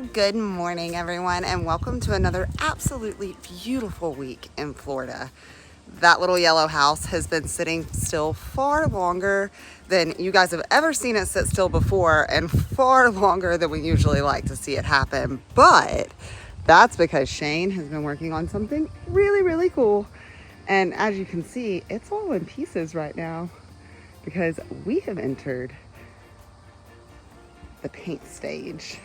Well, good morning, everyone, and welcome to another absolutely beautiful week in Florida. That little yellow house has been sitting still far longer than you guys have ever seen it sit still before, and far longer than we usually like to see it happen. But that's because Shane has been working on something really, really cool. And as you can see, it's all in pieces right now because we have entered the paint stage,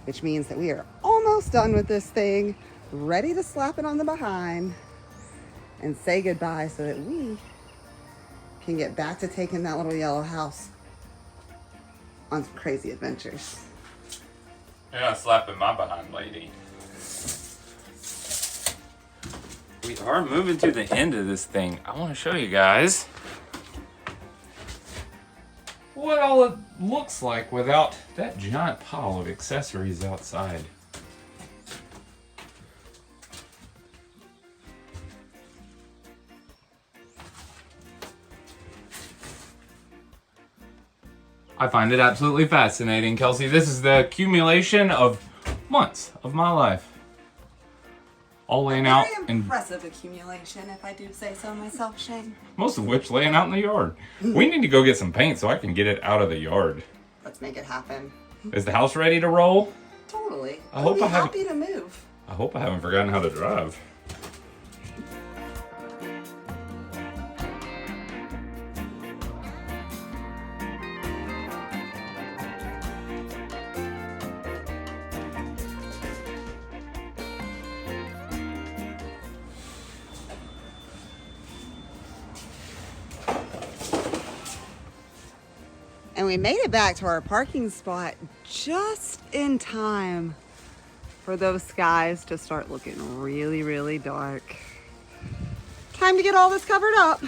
which means that we are almost done with this thing, ready to slap it on the behind and say goodbye so that we can get back to taking that little yellow house on some crazy adventures. You're not slapping my behind, lady. We are moving to the end of this thing. I want to show you guys what all it looks like without that giant pile of accessories outside. I find it absolutely fascinating, Kelsey. This is the accumulation of months of my life. All laying out in Impressive accumulation, if I do say so myself, Shane. most of which laying out in the yard. We need to go get some paint so I can get it out of the yard. Let's make it happen. Is the house ready to roll? Totally. I hope I happy to move. I hope I haven't forgotten how to drive. And we made it back to our parking spot just in time for those skies to start looking really, really dark. Time to get all this covered up.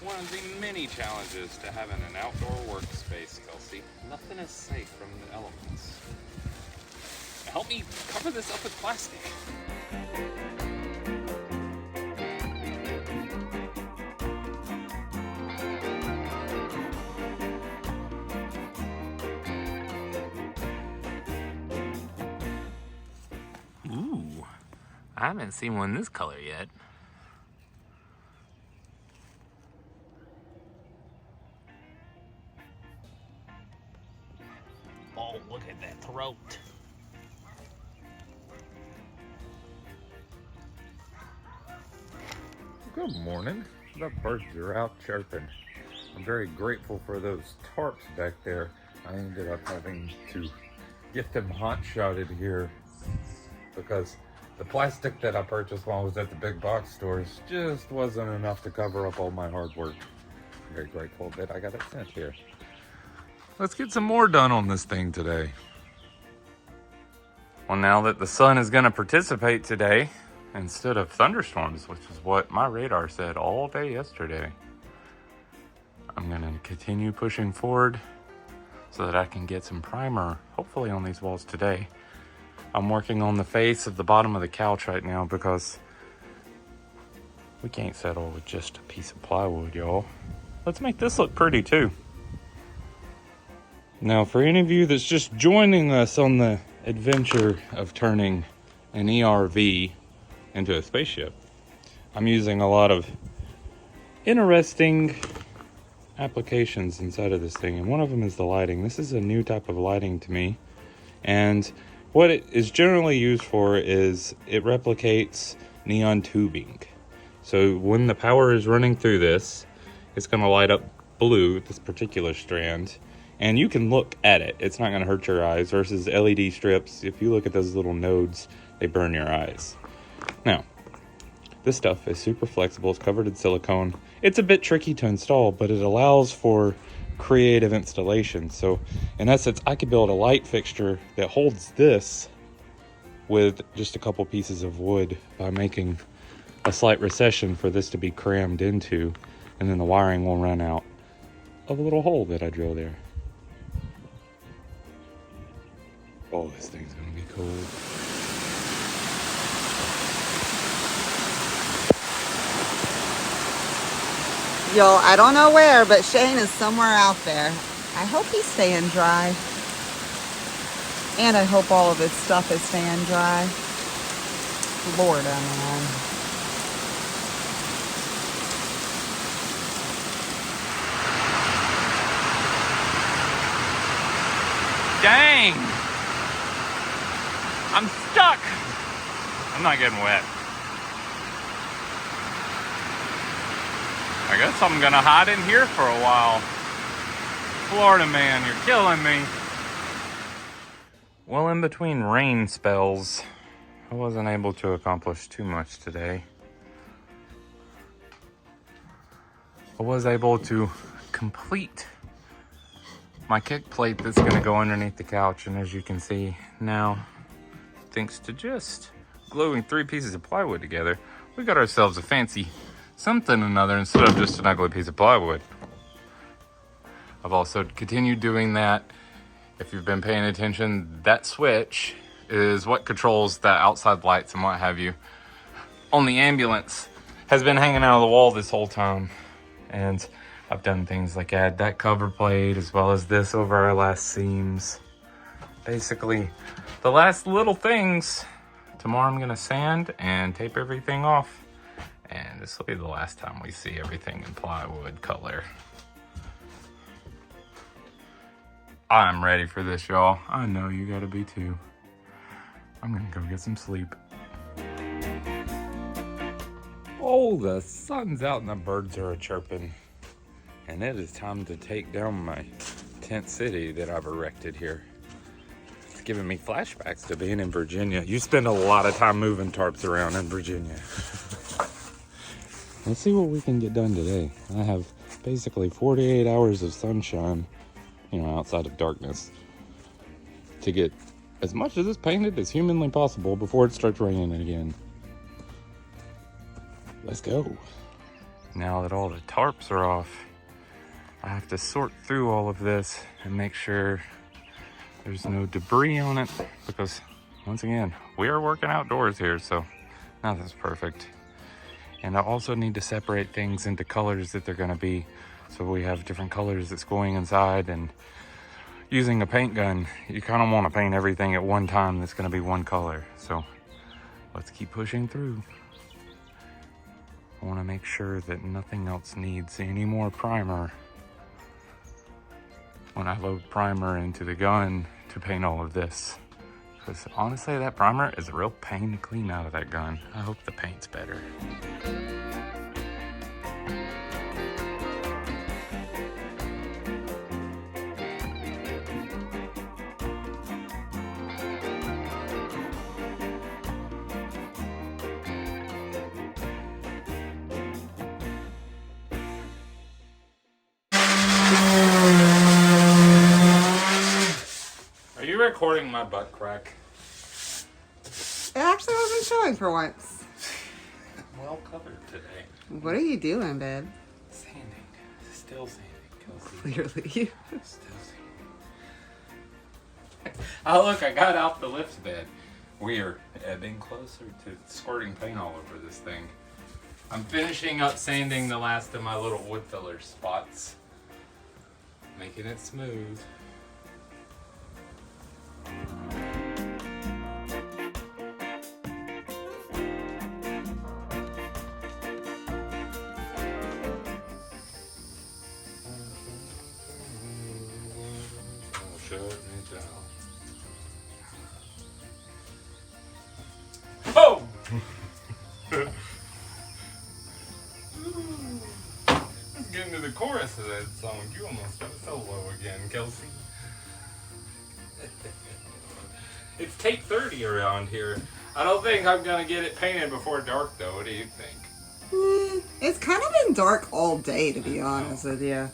One of the many challenges to having an outdoor workspace, Kelsey. Nothing is safe from the elements. Help me cover this up with plastic. Ooh, I haven't seen one this color yet. Oh, look at that throat. Good morning. The birds are out chirping. I'm very grateful for those tarps back there. I ended up having to get them hot-shotted here because the plastic that I purchased while I was at the big box stores just wasn't enough to cover up all my hard work. I'm very grateful that I got it sent here. Let's get some more done on this thing today. Well, now that the sun is going to participate today instead of thunderstorms, which is what my radar said all day yesterday, I'm going to continue pushing forward so that I can get some primer, hopefully on these walls today. I'm working on the face of the bottom of the couch right now because we can't settle with just a piece of plywood, y'all. Let's make this look pretty too. Now, for any of you that's just joining us on the adventure of turning an ERV into a spaceship, I'm using a lot of interesting applications inside of this thing, and one of them is the lighting. This is a new type of lighting to me, and what it is generally used for is it replicates neon tubing. So when the power is running through this, it's going to light up blue, this particular strand, and you can look at it. It's not going to hurt your eyes versus LED strips. If you look at those little nodes, they burn your eyes. Now, this stuff is super flexible. It's covered in silicone. It's a bit tricky to install, but it allows for creative installation. So in essence, I could build a light fixture that holds this with just a couple pieces of wood by making a slight recession for this to be crammed into, and then the wiring will run out of a little hole that I drill there. Oh, this thing's gonna be cold. Y'all, I don't know where, but Shane is somewhere out there. I hope he's staying dry. And I hope all of his stuff is staying dry. Florida, man. Dang! I'm stuck! I'm not getting wet. I guess I'm gonna hide in here for a while. Florida man, you're killing me. Well, in between rain spells, I wasn't able to accomplish too much today. I was able to complete my kick plate that's gonna go underneath the couch, and as you can see now, thanks to just gluing 3 pieces of plywood together, we got ourselves a fancy something or another instead of just an ugly piece of plywood. I've also continued doing that. If you've been paying attention, that switch is what controls the outside lights and what have you on the ambulance has been hanging out of the wall this whole time. And I've done things like add that cover plate as well as this over our last seams. Basically, the last little things. Tomorrow I'm gonna sand and tape everything off. And this will be the last time we see everything in plywood color. I'm ready for this, y'all. I know you gotta be too. I'm gonna go get some sleep. Oh, the sun's out and the birds are chirping. And it is time to take down my tent city that I've erected here. It's giving me flashbacks to being in Virginia. You spend a lot of time moving tarps around in Virginia. Let's see what we can get done today. I have basically 48 hours of sunshine, you know, outside of darkness, to get as much of this painted as humanly possible before it starts raining again. Let's go. Now that all the tarps are off, I have to sort through all of this and make sure there's no debris on it, because once again, we are working outdoors here, so nothing's perfect. And I also need to separate things into colors that they're gonna be. So we have different colors that's going inside, and using a paint gun, you kind of want to paint everything at one time that's gonna be one color. So let's keep pushing through. I want to make sure that nothing else needs any more primer when I load primer into the gun to paint all of this. Because honestly, that primer is a real pain to clean out of that gun. I hope the paint's better. Are you recording my butt crack? It actually wasn't showing for once. Well covered today. What are you doing, babe? Sanding. Still sanding, Kelsey. Clearly. Still sanding. Oh look, I got out the lift bed. We are ebbing closer to squirting paint all over this thing. I'm finishing up sanding the last of my little wood filler spots. Making it smooth. Shut me down. Oh! Let's get into the chorus of that song. You almost got a solo again, Kelsey. It's take 30 around here. I don't think I'm gonna get it painted before dark though. What do you think? It's kind of been dark all day, to be honest with you.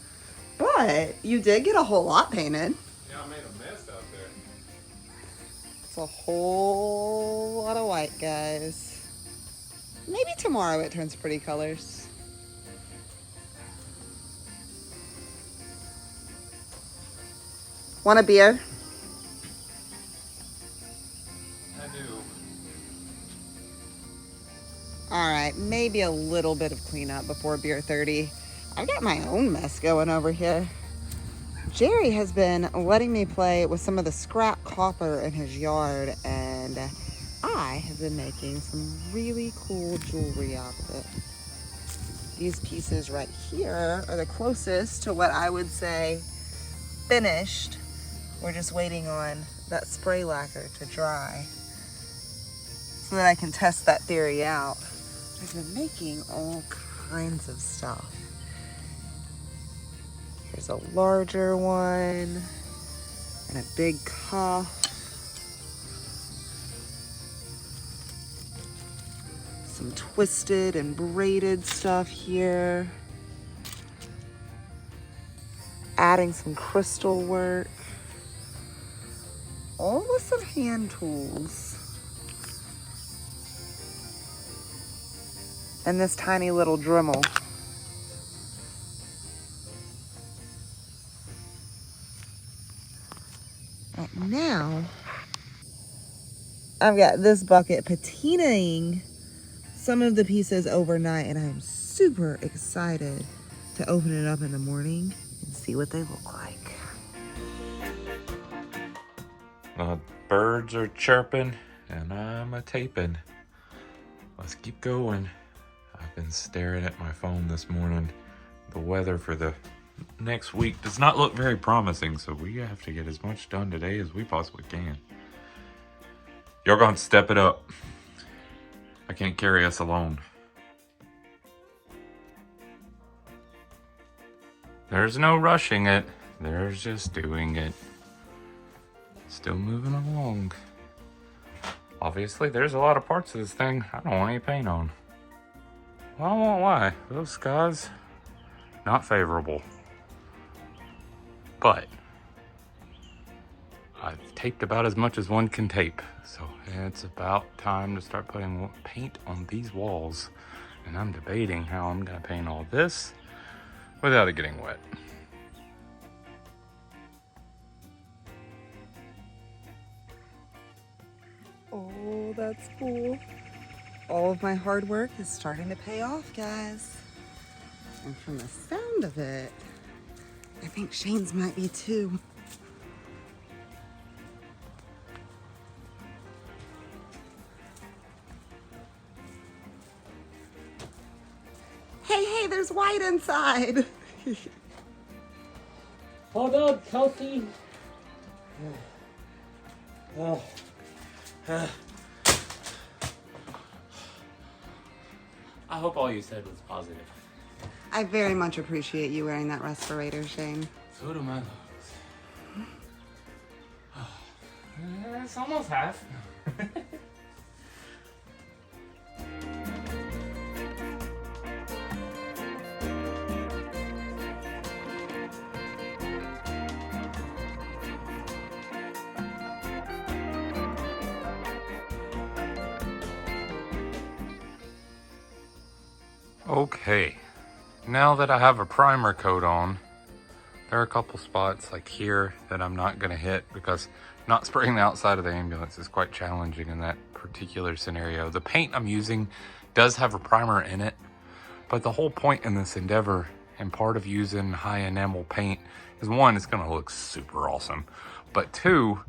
But you did get a whole lot painted. Yeah, I made a mess out there. It's a whole lot of white, guys. Maybe tomorrow it turns pretty colors. Want a beer? I do. All right, maybe a little bit of cleanup before beer 30. I've got my own mess going over here. Jerry has been letting me play with some of the scrap copper in his yard, and I have been making some really cool jewelry out of it. These pieces right here are the closest to what I would say finished. We're just waiting on that spray lacquer to dry so that I can test that theory out. I've been making all kinds of stuff. Here's a larger one and a big cuff. Some twisted and braided stuff here. Adding some crystal work. All with some hand tools. And this tiny little Dremel. Right now, I've got this bucket patinaing some of the pieces overnight, and I'm super excited to open it up in the morning and see what they look like. Birds are chirping and I'm a taping. Let's keep going. I've been staring at my phone this morning. The weather for the next week does not look very promising, so we have to get as much done today as we possibly can. You're gonna step it up. I can't carry us alone. There's no rushing it. There's just doing it. Still moving along. Obviously, there's a lot of parts of this thing I don't want any paint on. Well, I won't lie. Those skies, not favorable. But I've taped about as much as one can tape. So it's about time to start putting paint on these walls. And I'm debating how I'm gonna paint all this without it getting wet. Oh, that's cool. All of my hard work is starting to pay off, guys. And from the sound of it, I think Shane's might be too. Hey, there's white inside. Hold on, Kelsey. I hope all you said was positive. I very much appreciate you wearing that respirator, Shane. So do my lungs. It's almost half. Okay, now that I have a primer coat on, there are a couple spots like here that I'm not gonna hit because not spraying the outside of the ambulance is quite challenging in that particular scenario. The paint I'm using does have a primer in it, but the whole point in this endeavor and part of using high enamel paint is one, it's gonna look super awesome, but two,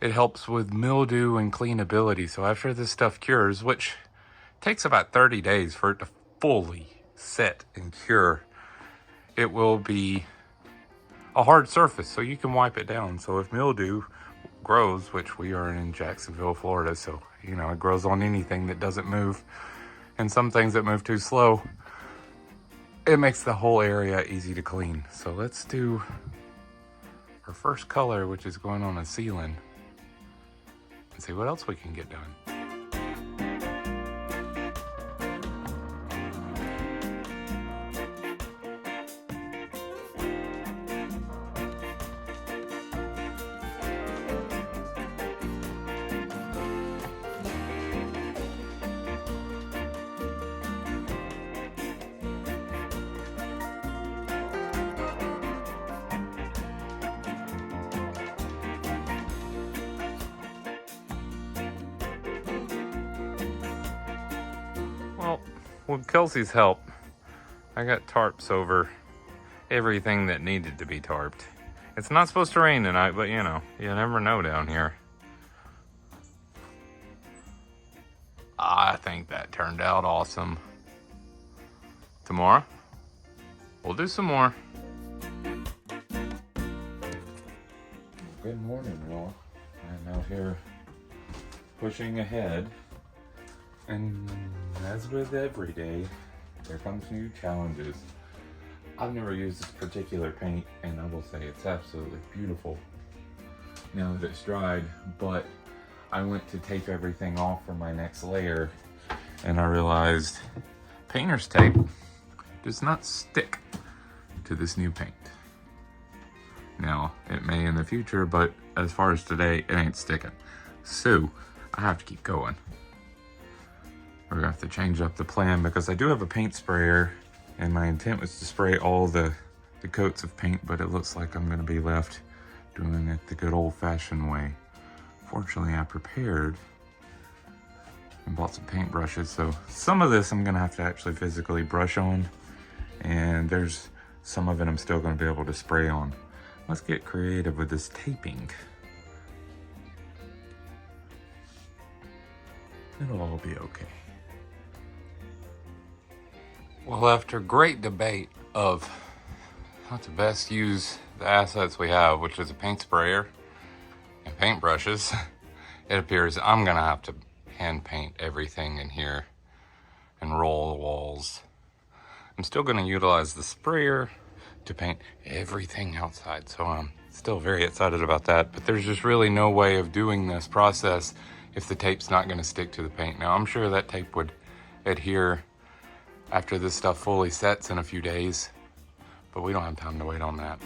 it helps with mildew and cleanability. So after this stuff cures, which takes about 30 days for it to fully set and cure, it will be a hard surface so you can wipe it down. So if mildew grows, which we are in Jacksonville, Florida, so you know it grows on anything that doesn't move and some things that move too slow, it makes the whole area easy to clean. So let's do our first color, which is going on a ceiling, and see what else we can get done. Well, with Kelsey's help, I got tarps over everything that needed to be tarped. It's not supposed to rain tonight, but you know, you never know down here. I think that turned out awesome. Tomorrow, we'll do some more. Good morning, y'all. I'm out here pushing ahead. And as with every day, there comes new challenges. I've never used this particular paint, and I will say it's absolutely beautiful now that it's dried, but I went to tape everything off for my next layer, and I realized painter's tape does not stick to this new paint. Now, it may in the future, but as far as today, it ain't sticking. So, I have to keep going. We're gonna have to change up the plan because I do have a paint sprayer, and my intent was to spray all the coats of paint, but it looks like I'm gonna be left doing it the good old-fashioned way. Fortunately, I prepared and bought some paint brushes, so some of this I'm gonna have to actually physically brush on, and there's some of it I'm still gonna be able to spray on. Let's get creative with this taping. It'll all be okay. Well, after great debate of how to best use the assets we have, which is a paint sprayer and paintbrushes, it appears I'm gonna have to hand paint everything in here and roll the walls. I'm still gonna utilize the sprayer to paint everything outside, so I'm still very excited about that, but there's just really no way of doing this process if the tape's not gonna stick to the paint. Now, I'm sure that tape would adhere after this stuff fully sets in a few days, but we don't have time to wait on that.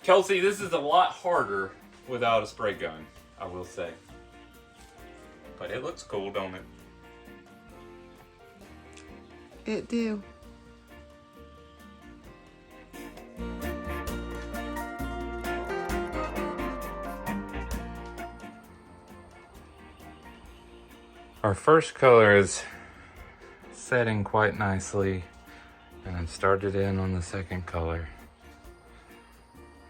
Kelsey, this is a lot harder without a spray gun, I will say. But it looks cool, don't it? It do. Our first color is setting quite nicely, and I've started in on the second color.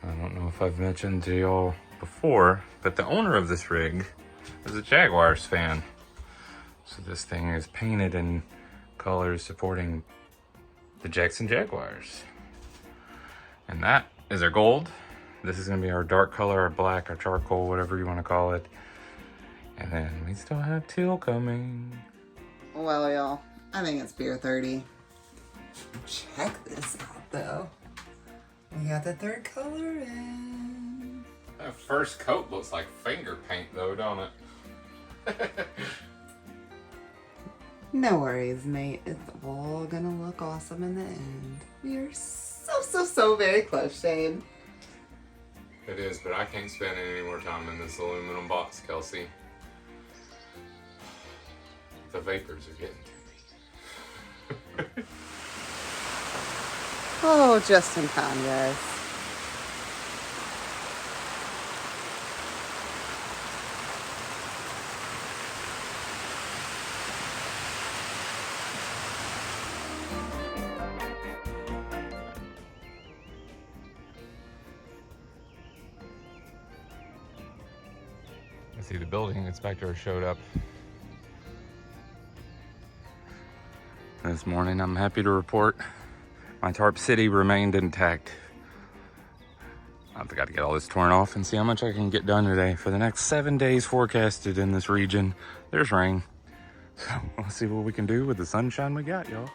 I don't know if I've mentioned to y'all before, but the owner of this rig is a Jaguars fan. So this thing is painted in colors supporting the Jackson Jaguars. And that is our gold. This is gonna be our dark color, our black, our charcoal, whatever you wanna call it. And then we still have teal coming. Well, y'all, I think it's beer 30. Check this out, though. We got the third color in. That first coat looks like finger paint though, don't it? No worries, mate. It's all gonna look awesome in the end. We are so very close, Shane. It is, but I can't spend any more time in this aluminum box, Kelsey. The vapors are getting to me. Oh, just in time, guys. I see the building inspector showed up this morning. I'm happy to report my tarp city remained intact. I've got to get all this torn off and see how much I can get done today. For the next 7 days forecasted in this region, there's rain. So let's see what we can do with the sunshine we got, y'all.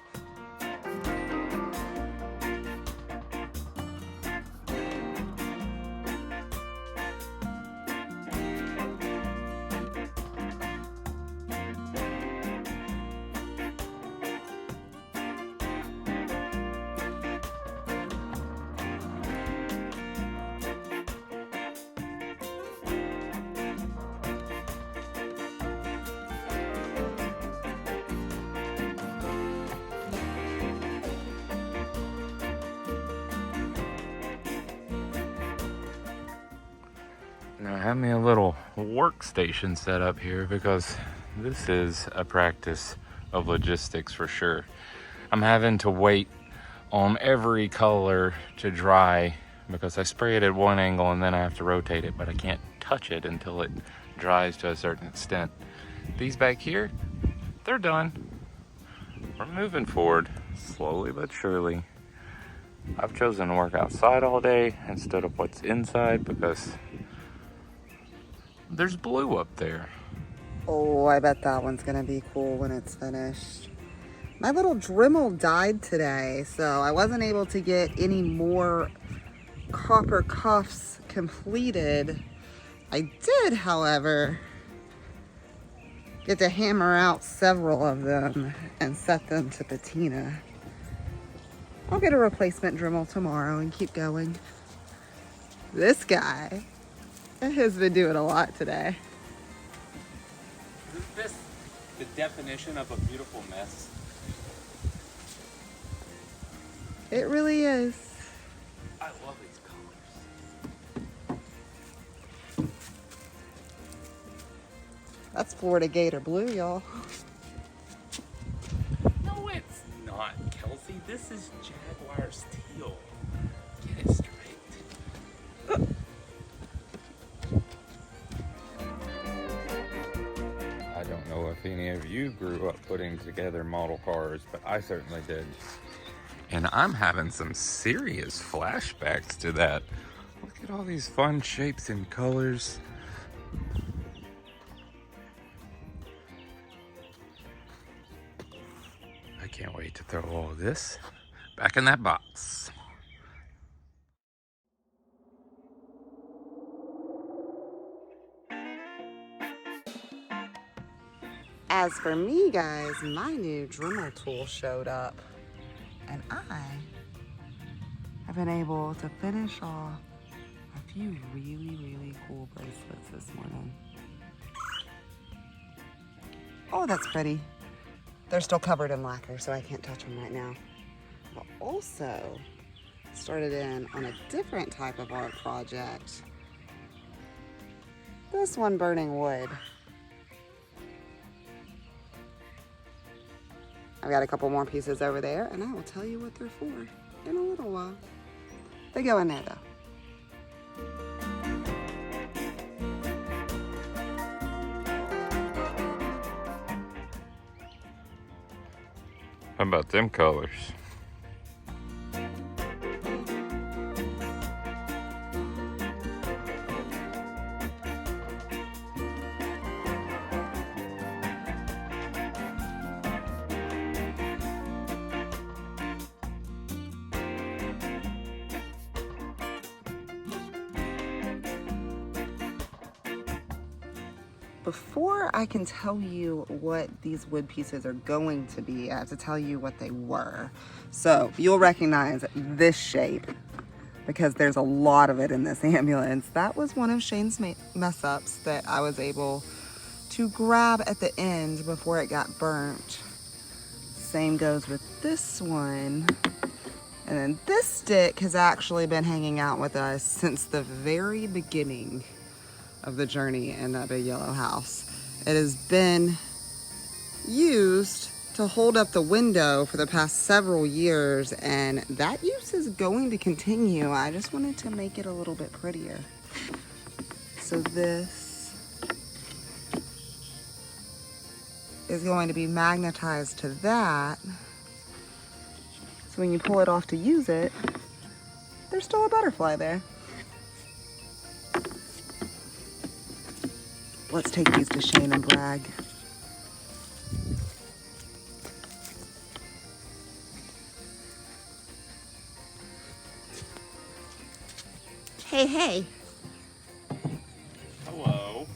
I have me a little workstation set up here because this is a practice of logistics for sure. I'm having to wait on every color to dry because I spray it at one angle and then I have to rotate it, but I can't touch it until it dries to a certain extent. These back here, they're done. We're moving forward slowly but surely. I've chosen to work outside all day instead of what's inside because there's blue up there. Oh, I bet that one's gonna be cool when it's finished. My little Dremel died today, so I wasn't able to get any more copper cuffs completed. I did, however, get to hammer out several of them and set them to patina. I'll get a replacement Dremel tomorrow and keep going. This guy has been doing a lot today. Is this the definition of a beautiful mess? It really is. I love these colors. That's Florida Gator blue, y'all. No, it's not, Kelsey. This is Jaguar's teal. Get it straight. I don't know if any of you grew up putting together model cars, but I certainly did. And I'm having some serious flashbacks to that. Look at all these fun shapes and colors. I can't wait to throw all this back in that box. As for me, guys, my new Dremel tool showed up, and I have been able to finish off a few really cool bracelets this morning. Oh, that's pretty. They're still covered in lacquer, so I can't touch them right now. But also started in on a different type of art project. This one burning wood. I've got a couple more pieces over there, and I will tell you what they're for in a little while. They go in there, though. How about them colors? Before I can tell you what these wood pieces are going to be, I have to tell you what they were. So you'll recognize this shape because there's a lot of it in this ambulance. That was one of Shane's mess ups that I was able to grab at the end before it got burnt. Same goes with this one. And then this stick has actually been hanging out with us since the very beginning of the journey in that big yellow house. It has been used to hold up the window for the past several years, and that use is going to continue. I just wanted to make it a little bit prettier. So this is going to be magnetized to that. So when you pull it off to use it, there's still a butterfly there. Let's take these to Shane and brag. Hey. Hello.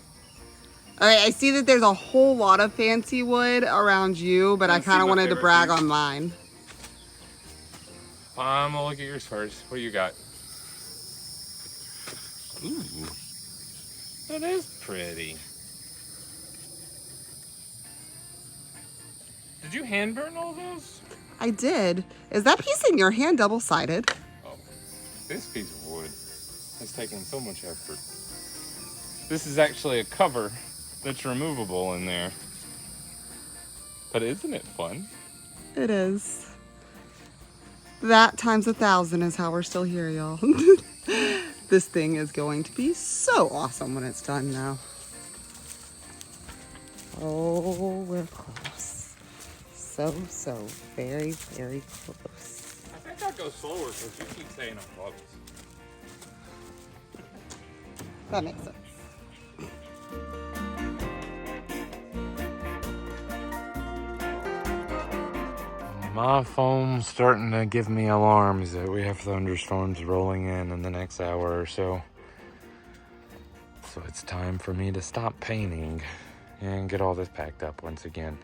Okay, I see that there's a whole lot of fancy wood around you, but I kind of wanted to brag on mine. I'm gonna look at yours first. What do you got? Ooh, that is pretty. Did you hand burn all those? I did. Is that piece in your hand double-sided? Oh, this piece of wood has taken so much effort. This is actually a cover that's removable in there. But isn't it fun? It is. That times 1,000 is how we're still here, y'all. This thing is going to be so awesome when it's done now. Oh, we're close. So very, very close. I think I'll go slower because you keep saying I'm close. That makes sense. My phone's starting to give me alarms that we have thunderstorms rolling in the next hour or so. So it's time for me to stop painting and get all this packed up once again.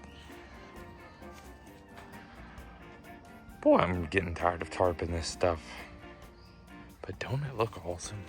Boy, I'm getting tired of tarping this stuff. But don't it look awesome?